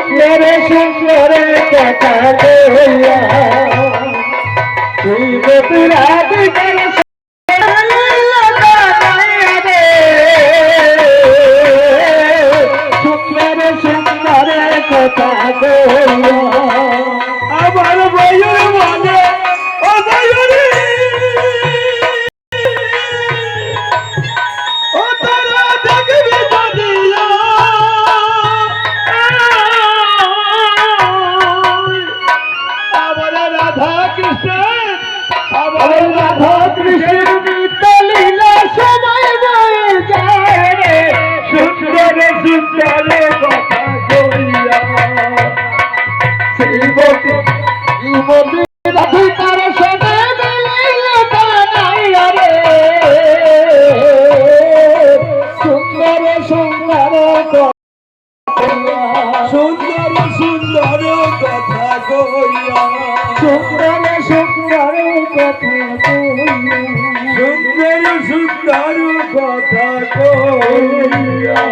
সুন্দরে সুন্দরে কথা কইয়া তুই বতুরা দিকের সুন্দরে সুন্দরে কথা কইয়া আমার বইয়ের মনে ও বইয়ের ও তারা দেখবি বলিয়া আমার রাধা কৃষ্ণ আমার রাধা কৃষ্ণ লীলা সময় বয়ে যায় রে সুন্দরে সুন্দরে কথা কইয়া শ্রীমতী শ্রীমতী রাধিকার সদা বেলাইয়া বানাইয়া রে সুন্দর সুন্দর সুন্দর সুন্দর কথা কইয়া সুন্দর সুন্দর কথা কইয়া সুন্দর সুন্দর কথা কইয়া